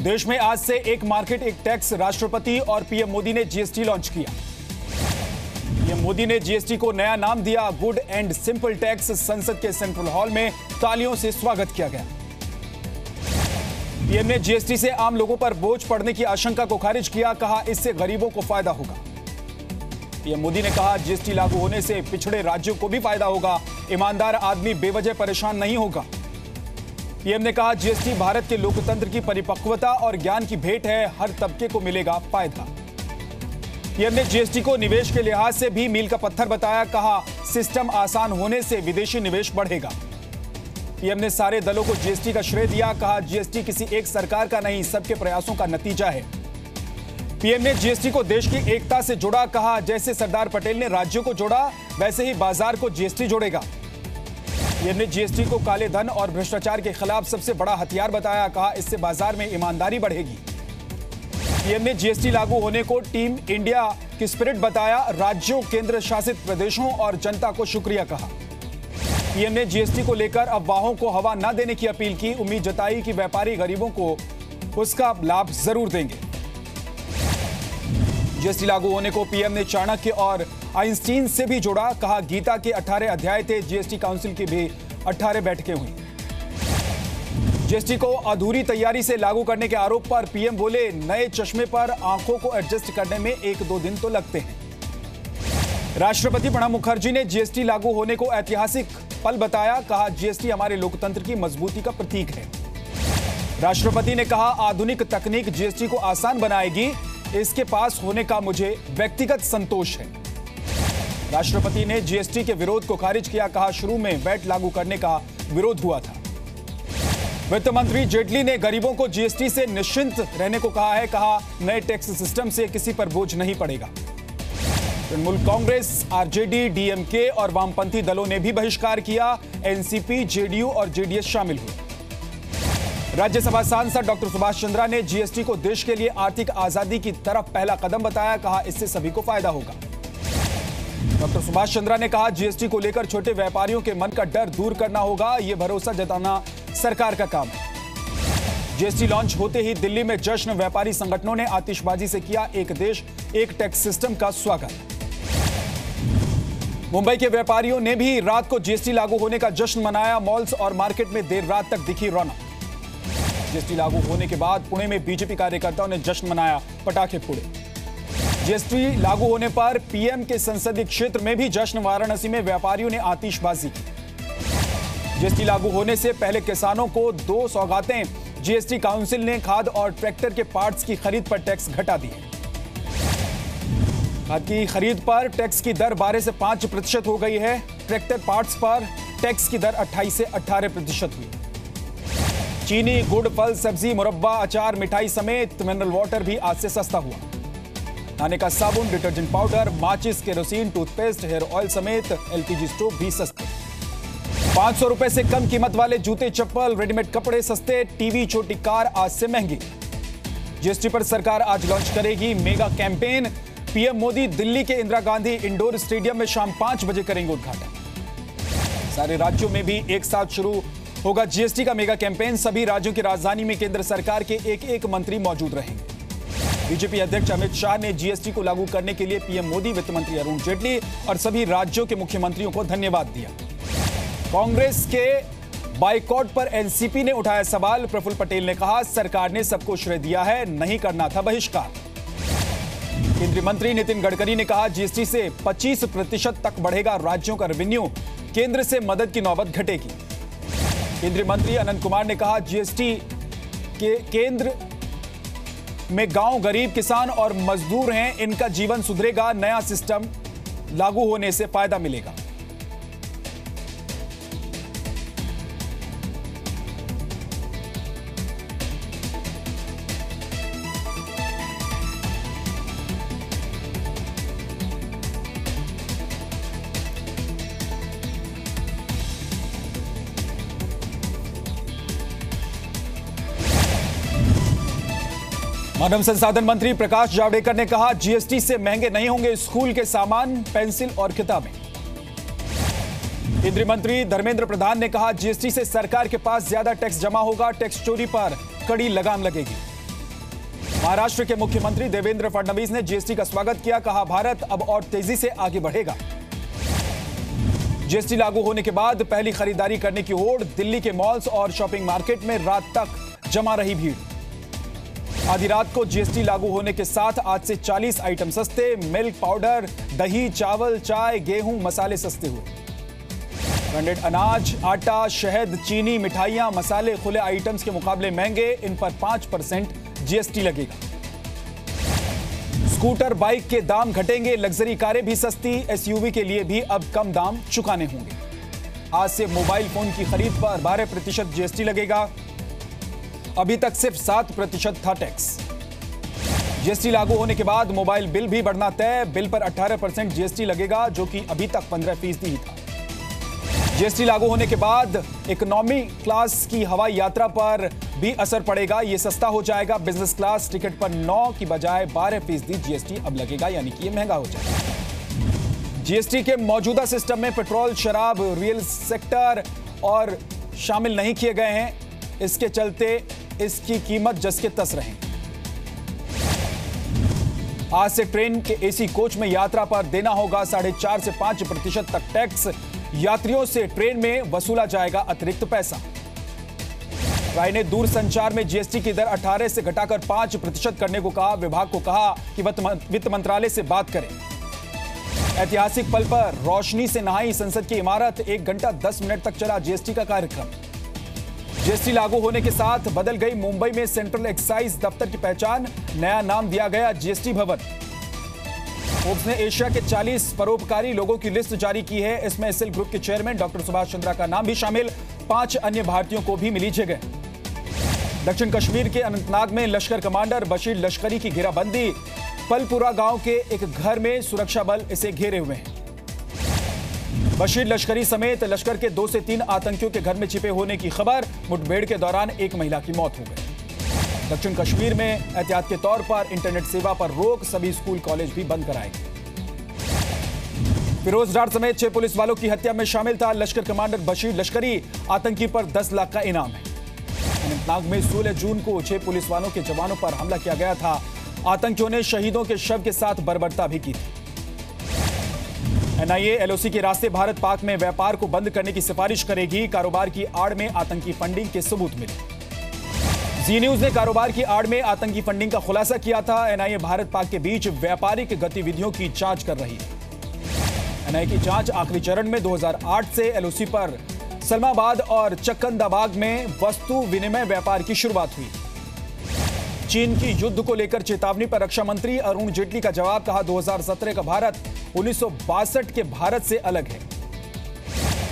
देश में आज से एक मार्केट एक टैक्स। राष्ट्रपति और पीएम मोदी ने जीएसटी लॉन्च किया। पीएम मोदी ने जीएसटी को नया नाम दिया, गुड एंड सिंपल टैक्स। संसद के सेंट्रल हॉल में तालियों से स्वागत किया गया। पीएम ने जीएसटी से आम लोगों पर बोझ पड़ने की आशंका को खारिज किया, कहा इससे गरीबों को फायदा होगा। पीएम मोदी ने कहा जीएसटी लागू होने से पिछड़े राज्यों को भी फायदा होगा, ईमानदार आदमी बेवजह परेशान नहीं होगा। पीएम ने कहा जीएसटी भारत के लोकतंत्र की परिपक्वता और ज्ञान की भेंट है, हर तबके को मिलेगा फायदा। पीएम ने जीएसटी को निवेश के लिहाज से भी मील का पत्थर बताया, कहा सिस्टम आसान होने से विदेशी निवेश बढ़ेगा। पीएम ने सारे दलों को जीएसटी का श्रेय दिया, कहा जीएसटी किसी एक सरकार का नहीं, सबके प्रयासों का नतीजा है। पीएम ने जीएसटी को देश की एकता से जोड़ा, कहा जैसे सरदार पटेल ने राज्यों को जोड़ा वैसे ही बाजार को जीएसटी जोड़ेगा। पीएम ने जीएसटी को काले धन और भ्रष्टाचार के खिलाफ सबसे बड़ा हथियार बताया, कहा इससे बाजार में ईमानदारी बढ़ेगी। पीएम ने जीएसटी लागू होने को टीम इंडिया की स्पिरिट बताया, राज्यों, केंद्र शासित प्रदेशों और जनता को शुक्रिया कहा। पीएम ने जीएसटी को लेकर अफवाहों को हवा न देने की अपील की, उम्मीद जताई कि व्यापारी गरीबों को उसका लाभ जरूर देंगे। जीएसटी लागू होने को पीएम ने चाणक्य और आइंस्टीन से भी जोड़ा, कहा गीता के 18 अध्याय थे, जीएसटी काउंसिल की भी 18 बैठकें हुई। जीएसटी को अधूरी तैयारी से लागू करने के आरोप पर पीएम बोले नए चश्मे पर आंखों को एडजस्ट करने में 1-2 दिन तो लगते हैं। राष्ट्रपति प्रणब मुखर्जी ने जीएसटी लागू होने को ऐतिहासिक पल बताया, कहा जीएसटी हमारे लोकतंत्र की मजबूती का प्रतीक है। राष्ट्रपति ने कहा आधुनिक तकनीक जीएसटी को आसान बनाएगी, इसके पास होने का मुझे व्यक्तिगत संतोष है। राष्ट्रपति ने जीएसटी के विरोध को खारिज किया, कहा शुरू में वैट लागू करने का विरोध हुआ था। वित्त मंत्री जेटली ने गरीबों को जीएसटी से निश्चिंत रहने को कहा है, कहा नए टैक्स सिस्टम से किसी पर बोझ नहीं पड़ेगा। तृणमूल कांग्रेस, आरजेडी, डीएमके और वामपंथी दलों ने भी बहिष्कार किया, एनसीपी, जेडीयू और जेडीएस शामिल हुए। राज्यसभा सांसद डॉक्टर सुभाष चंद्रा ने जीएसटी को देश के लिए आर्थिक आजादी की तरफ पहला कदम बताया, कहा इससे सभी को फायदा होगा। डॉक्टर सुभाष चंद्रा ने कहा जीएसटी को लेकर छोटे व्यापारियों के मन का डर दूर करना होगा, यह भरोसा जताना सरकार का काम है। जीएसटी लॉन्च होते ही दिल्ली में जश्न, व्यापारी संगठनों ने आतिशबाजी से किया एक देश एक टैक्स सिस्टम का स्वागत। मुंबई के व्यापारियों ने भी रात को जीएसटी लागू होने का जश्न मनाया, मॉल्स और मार्केट में देर रात तक दिखी रौनक। जीएसटी लागू होने के बाद पुणे में बीजेपी कार्यकर्ताओं ने जश्न मनाया, पटाखे फोड़े। जीएसटी लागू होने पर पीएम के संसदीय क्षेत्र में भी जश्न, वाराणसी में व्यापारियों ने आतिशबाजी की। जीएसटी लागू होने से पहले किसानों को 2 सौगातें, जीएसटी काउंसिल ने खाद और ट्रैक्टर के पार्ट्स की खरीद पर टैक्स घटा दी है। खाद की खरीद पर टैक्स की दर 12 से 5% हो गई है। ट्रैक्टर पार्ट्स पर टैक्स की दर 28 से 18% हुई। चीनी, गुड़, फल, सब्जी, मुरब्बा, अचार, मिठाई समेत मिनरल वाटर भी आज से सस्ता हुआ। नहाने का साबुन, डिटर्जेंट पाउडर, माचिस, केरोसिन, टूथपेस्ट, हेयर ऑयल समेत एलपीजी स्टोव भी सस्ते। 500 रुपए से कम कीमत वाले जूते, चप्पल, रेडीमेड कपड़े सस्ते। टीवी, छोटी कार आज से महंगी। जीएसटी पर सरकार आज लॉन्च करेगी mega campaign. PM Modi Delhi के इंदिरा गांधी इंडोर स्टेडियम में शाम 5 बजे करेंगे उद्घाटन। सारे राज्यों में भी एक साथ शुरू होगा जीएसटी का मेगा कैंपेन। सभी राज्यों की राजधानी में केंद्र सरकार के एक मंत्री मौजूद रहेंगे। बीजेपी अध्यक्ष अमित शाह ने जीएसटी को लागू करने के लिए पीएम मोदी, वित्त मंत्री अरुण जेटली और सभी राज्यों के मुख्यमंत्रियों को धन्यवाद दिया। कांग्रेस के बाइकॉट पर एनसीपी ने उठाया सवाल। प्रफुल्ल पटेल ने कहा सरकार ने सबको श्रेय दिया है, नहीं करना था बहिष्कार। केंद्रीय मंत्री नितिन गडकरी ने कहा जीएसटी से 25% तक बढ़ेगा राज्यों का रेवेन्यू, केंद्र से मदद की नौबत घटेगी। केंद्रीय मंत्री अनंत कुमार ने कहा जीएसटी के केंद्र में गांव, गरीब, किसान और मजदूर हैं, इनका जीवन सुधरेगा, नया सिस्टम लागू होने से फायदा मिलेगा। मानव संसाधन मंत्री प्रकाश जावड़ेकर ने कहा जीएसटी से महंगे नहीं होंगे स्कूल के सामान, पेंसिल और किताबें। केंद्रीय मंत्री धर्मेंद्र प्रधान ने कहा जीएसटी से सरकार के पास ज्यादा टैक्स जमा होगा, टैक्स चोरी पर कड़ी लगाम लगेगी। महाराष्ट्र के मुख्यमंत्री देवेंद्र फडणवीस ने जीएसटी का स्वागत किया। कहा, भारत अब और तेजी से आगे बढ़ेगा। जीएसटी लागू होने के बाद पहली खरीदारी करने की होड़। दिल्ली के मॉल्स और शॉपिंग मार्केट में रात तक जमा रही भीड़। आधी रात को जीएसटी लागू होने के साथ आज से 40 आइटम सस्ते। मिल्क पाउडर, दही, चावल, चाय, गेहूं, मसाले सस्ते हुए। ब्रांडेड अनाज, आटा, शहद, चीनी, मिठाइयां, मसाले खुले आइटम्स के मुकाबले महंगे। इन पर 5% जीएसटी लगेगा। स्कूटर, बाइक के दाम घटेंगे। लग्जरी कारें भी सस्ती। एसयूवी के लिए भी अब कम दाम चुकाने होंगे। आज से मोबाइल फोन की खरीद पर 12% जीएसटी लगेगा। अभी तक सिर्फ 7% था टैक्स। जीएसटी लागू होने के बाद मोबाइल बिल भी बढ़ना तय। बिल पर 18% जीएसटी लगेगा, जो कि अभी तक 15% ही था। जीएसटी लागू होने के बाद इकोनॉमी क्लास की हवाई यात्रा पर भी असर पड़ेगा। यह सस्ता हो जाएगा। बिजनेस क्लास टिकट पर 9 की बजाय 12% जीएसटी अब लगेगा, यानी कि यह महंगा हो जाएगा। जीएसटी के मौजूदा सिस्टम में पेट्रोल, शराब, रियल सेक्टर और शामिल नहीं किए गए हैं। इसके चलते इसकी कीमत जस के तस रहे। आज से ट्रेन के एसी कोच में यात्रा पर देना होगा 4.5 से 5% तक टैक्स। यात्रियों से ट्रेन में वसूला जाएगा अतिरिक्त पैसा। राय ने दूरसंचार में जीएसटी की दर 18 से घटाकर 5% करने को कहा। विभाग को कहा कि वित्त मंत्रालय से बात करें। ऐतिहासिक पल पर रोशनी से नहाई संसद की इमारत। 1 घंटा 10 मिनट तक चला जीएसटी का कार्यक्रम। जीएसटी लागू होने के साथ बदल गई मुंबई में सेंट्रल एक्साइज दफ्तर की पहचान। नया नाम दिया गया जीएसटी भवन। फोर्ब्स ने एशिया के 40 परोपकारी लोगों की लिस्ट जारी की है। इसमें एसएल ग्रुप के चेयरमैन डॉक्टर सुभाष चंद्रा का नाम भी शामिल। 5 अन्य भारतीयों को भी मिली जगह। दक्षिण कश्मीर के अनंतनाग में लश्कर कमांडर बशीर लश्करी की घेराबंदी। पलपुरा गांव के एक घर में सुरक्षा बल इसे घेरे हुए हैं। बशीर लश्करी समेत लश्कर के 2 से 3 आतंकियों के घर में छिपे होने की खबर। मुठभेड़ के दौरान एक महिला की मौत हो गई। दक्षिण कश्मीर में एहतियात के तौर पर इंटरनेट सेवा पर रोक। सभी स्कूल कॉलेज भी बंद कराए गए। फिरोज डार समेत 6 पुलिस वालों की हत्या में शामिल था लश्कर कमांडर बशीर लश्करी। आतंकी पर 10 लाख का इनाम है। अनंतनाग में 16 जून को 6 पुलिस वालों के जवानों पर हमला किया गया था। आतंकियों ने शहीदों के शव के साथ बर्बरता भी की थी। एनआईए एलओसी के रास्ते भारत पाक में व्यापार को बंद करने की सिफारिश करेगी। कारोबार की आड़ में आतंकी फंडिंग के सबूत मिले। जी न्यूज ने कारोबार की आड़ में आतंकी फंडिंग का खुलासा किया था। एनआईए भारत पाक के बीच व्यापारिक गतिविधियों की जांच कर रही है। एनआईए की जांच आखिरी चरण में 2008 से एलओसी पर सलमाबाद और चक्कंदाबाग में वस्तु विनिमय व्यापार की शुरुआत हुई। चीन की युद्ध को लेकर चेतावनी पर रक्षा मंत्री अरुण जेटली का जवाब। कहा, 2017 का भारत 1962 के भारत से अलग है।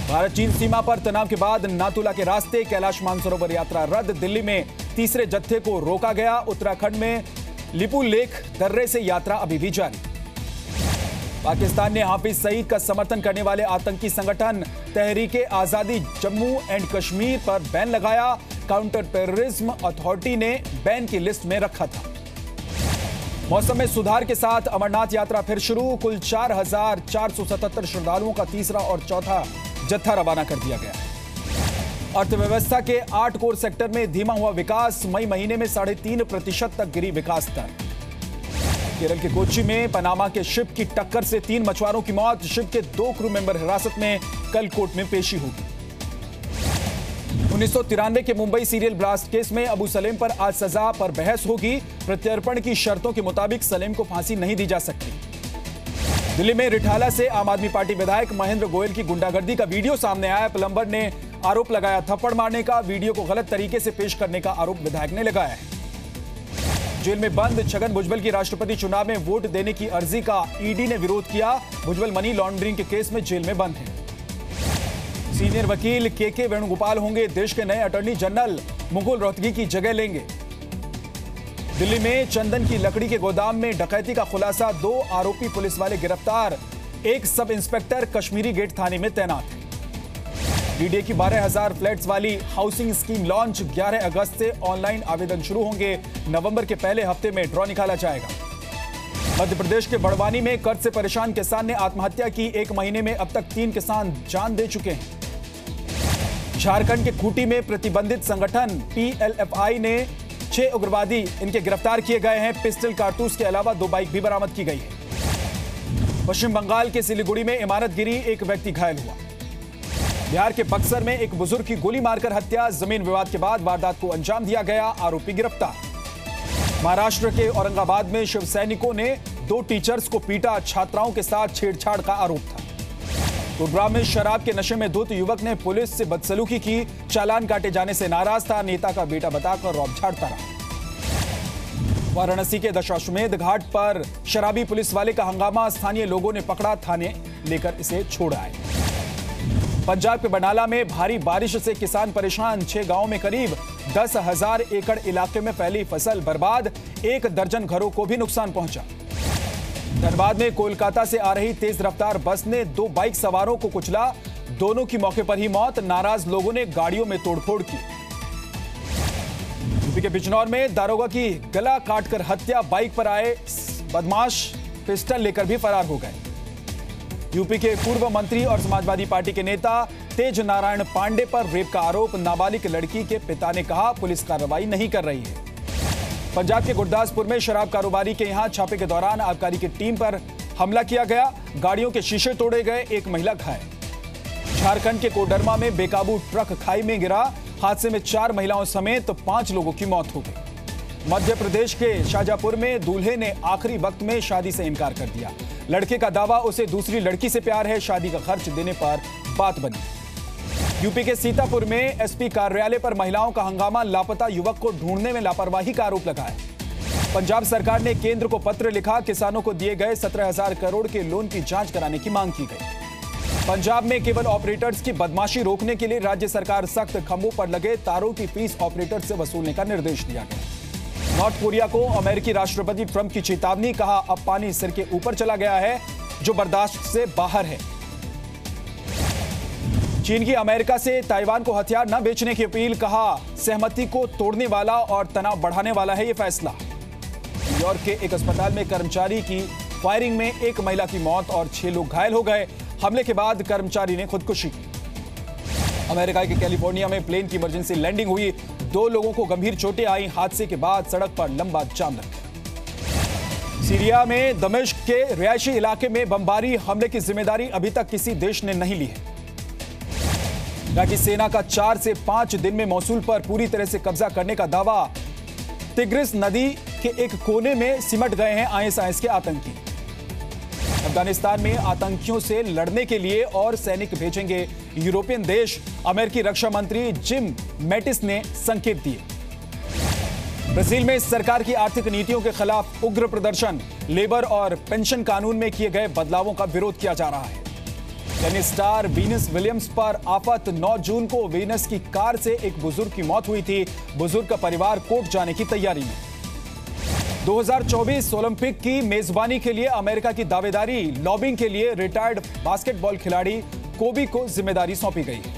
भारत चीन सीमा पर तनाव के बाद नाथुला के रास्ते कैलाश मानसरोवर यात्रा रद्द। दिल्ली में तीसरे जत्थे को रोका गया। उत्तराखंड में लिपू लेख दर्रे से यात्रा अभी भी जारी। पाकिस्तान ने हाफिज सईद का समर्थन करने वाले आतंकी संगठन तहरीके आजादी जम्मू एंड कश्मीर पर बैन लगाया। काउंटर टेररिज्म अथॉरिटी ने बैन की लिस्ट में रखा था। मौसम में सुधार के साथ अमरनाथ यात्रा फिर शुरू। कुल 4,477 श्रद्धालुओं का तीसरा और चौथा जत्था रवाना कर दिया गया। अर्थव्यवस्था के 8 कोर सेक्टर में धीमा हुआ विकास। मई महीने में 3.5% तक गिरी विकास दर। केरल के कोच्चि में पनामा के शिप की टक्कर से 3 मछुआरों की मौत। शिप के 2 क्रू मेंबर हिरासत में। कल कोर्ट में पेशी होगी। 1993 के मुंबई सीरियल ब्लास्ट केस में अबू सलेम पर आज सजा पर बहस होगी। प्रत्यर्पण की शर्तों के मुताबिक सलेम को फांसी नहीं दी जा सकती। दिल्ली में रिठाला से आम आदमी पार्टी विधायक महेंद्र गोयल की गुंडागर्दी का वीडियो सामने आया। प्लम्बर ने आरोप लगाया थप्पड़ मारने का। वीडियो को गलत तरीके से पेश करने का आरोप विधायक ने लगाया है। जेल में बंद छगन भुजबल की राष्ट्रपति चुनाव में वोट देने की अर्जी का ईडी ने विरोध किया। भुजबल मनी लॉन्ड्रिंग के केस में जेल में बंद हैं। सीनियर वकील के वेणुगोपाल होंगे देश के नए अटॉर्नी जनरल। मुकुल रोहतगी की जगह लेंगे। दिल्ली में चंदन की लकड़ी के गोदाम में डकैती का खुलासा। 2 आरोपी पुलिस वाले गिरफ्तार। एक सब इंस्पेक्टर कश्मीरी गेट थाने में तैनात है। डीडीए की 12,000 फ्लैट्स वाली हाउसिंग स्कीम लॉन्च। 11 अगस्त से ऑनलाइन आवेदन शुरू होंगे। नवंबर के पहले हफ्ते में ड्रॉ निकाला जाएगा। मध्य प्रदेश के बड़वानी में कर्ज से परेशान किसान ने आत्महत्या की। 1 महीने में अब तक 3 किसान जान दे चुके हैं। झारखंड के खूंटी में प्रतिबंधित संगठन पीएलएफआई ने 6 उग्रवादी इनके गिरफ्तार किए गए हैं। पिस्टल, कारतूस के अलावा 2 बाइक भी बरामद की गई है। पश्चिम बंगाल के सिलीगुड़ी में इमारत गिरी, एक व्यक्ति घायल हुआ। बिहार के बक्सर में एक बुजुर्ग की गोली मारकर हत्या, जमीन विवाद के बाद वारदात को अंजाम दिया गया, आरोपी गिरफ्तार। महाराष्ट्र के औरंगाबाद में शिव सैनिकों ने 2 टीचर्स को पीटा, छात्राओं के साथ छेड़छाड़ का आरोप था। गुरुग्राम में शराब के नशे में धुत युवक ने पुलिस से बदसलूकी की, चालान काटे जाने से नाराज था, नेता का बेटा बताकर रौब झाड़ता रहा। वाराणसी के दशाश्वमेध घाट पर शराबी पुलिस वाले का हंगामा, स्थानीय लोगों ने पकड़ा, थाने लेकर इसे छोड़ आए। पंजाब के बरनाला में भारी बारिश से किसान परेशान, 6 गांवों में करीब 10,000 एकड़ इलाके में फैली फसल बर्बाद, 1 दर्जन घरों को भी नुकसान पहुंचा। धनबाद में कोलकाता से आ रही तेज रफ्तार बस ने 2 बाइक सवारों को कुचला, दोनों की मौके पर ही मौत, नाराज लोगों ने गाड़ियों में तोड़फोड़ की। यूपी के बिजनौर में दारोगा की गला काटकर हत्या, बाइक पर आए बदमाश पिस्टल लेकर भी फरार हो गए। यूपी के पूर्व मंत्री और समाजवादी पार्टी के नेता तेज नारायण पांडे पर रेप का आरोप, नाबालिग लड़की के पिता ने कहा पुलिस कार्रवाई नहीं कर रही है। पंजाब के गुरदासपुर में शराब कारोबारी के यहां छापे के दौरान आबकारी की टीम पर हमला किया गया, गाड़ियों के शीशे तोड़े गए, 1 महिला घायल। झारखंड के कोडरमा में बेकाबू ट्रक खाई में गिरा, हादसे में 4 महिलाओं समेत 5 लोगों की मौत हो गई। मध्य प्रदेश के शाजापुर में दूल्हे ने आखिरी वक्त में शादी से इनकार कर दिया, लड़के का दावा उसे दूसरी लड़की से प्यार है, शादी का खर्च देने पर बात बनी। यूपी के सीतापुर में एसपी कार्यालय पर महिलाओं का हंगामा, लापता युवक को ढूंढने में लापरवाही का आरोप लगाया। पंजाब सरकार ने केंद्र को पत्र लिखा, किसानों को दिए गए 17,000 करोड़ के लोन की जांच कराने की मांग की गई। पंजाब में केबल ऑपरेटर्स की बदमाशी रोकने के लिए राज्य सरकार सख्त, खंभों पर लगे तारों की फीस ऑपरेटर से वसूलने का निर्देश दिया गया। नॉर्थ कोरिया को अमेरिकी राष्ट्रपति ट्रंप की चेतावनी, कहा अब पानी सिर के ऊपर चला गया है जो बर्दाश्त से बाहर है। चीन की अमेरिका से ताइवान को हथियार न बेचने की अपील, कहा सहमति को तोड़ने वाला और तनाव बढ़ाने वाला है यह फैसला। न्यूयॉर्क के एक अस्पताल में कर्मचारी की फायरिंग में 1 महिला की मौत और 6 लोग घायल हो गए, हमले के बाद कर्मचारी ने खुदकुशी की। अमेरिका के कैलिफोर्निया में प्लेन की इमरजेंसी लैंडिंग हुई, 2 लोगों को गंभीर चोटें आई, हादसे के बाद सड़क पर लंबा जाम लग गया। सीरिया में दमिश्क के रिहायशी इलाके में बमबारी हमले की जिम्मेदारी अभी तक किसी देश ने नहीं ली है। इराकी सेना का 4 से 5 दिन में मौसूल पर पूरी तरह से कब्जा करने का दावा, तिग्रिस नदी के एक कोने में सिमट गए हैं आईएसआईएस के आतंकी। अफगानिस्तान में आतंकियों से लड़ने के लिए और सैनिक भेजेंगे यूरोपियन देश, अमेरिकी रक्षा मंत्री जिम मैटिस ने संकेत दिए। ब्राजील में सरकार की आर्थिक नीतियों के खिलाफ उग्र प्रदर्शन, लेबर और पेंशन कानून में किए गए बदलावों का विरोध किया जा रहा है। टेनिस स्टार वीनस विलियम्स पर आफत, 9 जून को वीनस की कार से एक बुजुर्ग की मौत हुई थी, बुजुर्ग का परिवार कोर्ट जाने की तैयारी में। 2024 ओलंपिक की मेजबानी के लिए अमेरिका की दावेदारी, लॉबिंग के लिए रिटायर्ड बास्केटबॉल खिलाड़ी कोबी को जिम्मेदारी सौंपी गई है।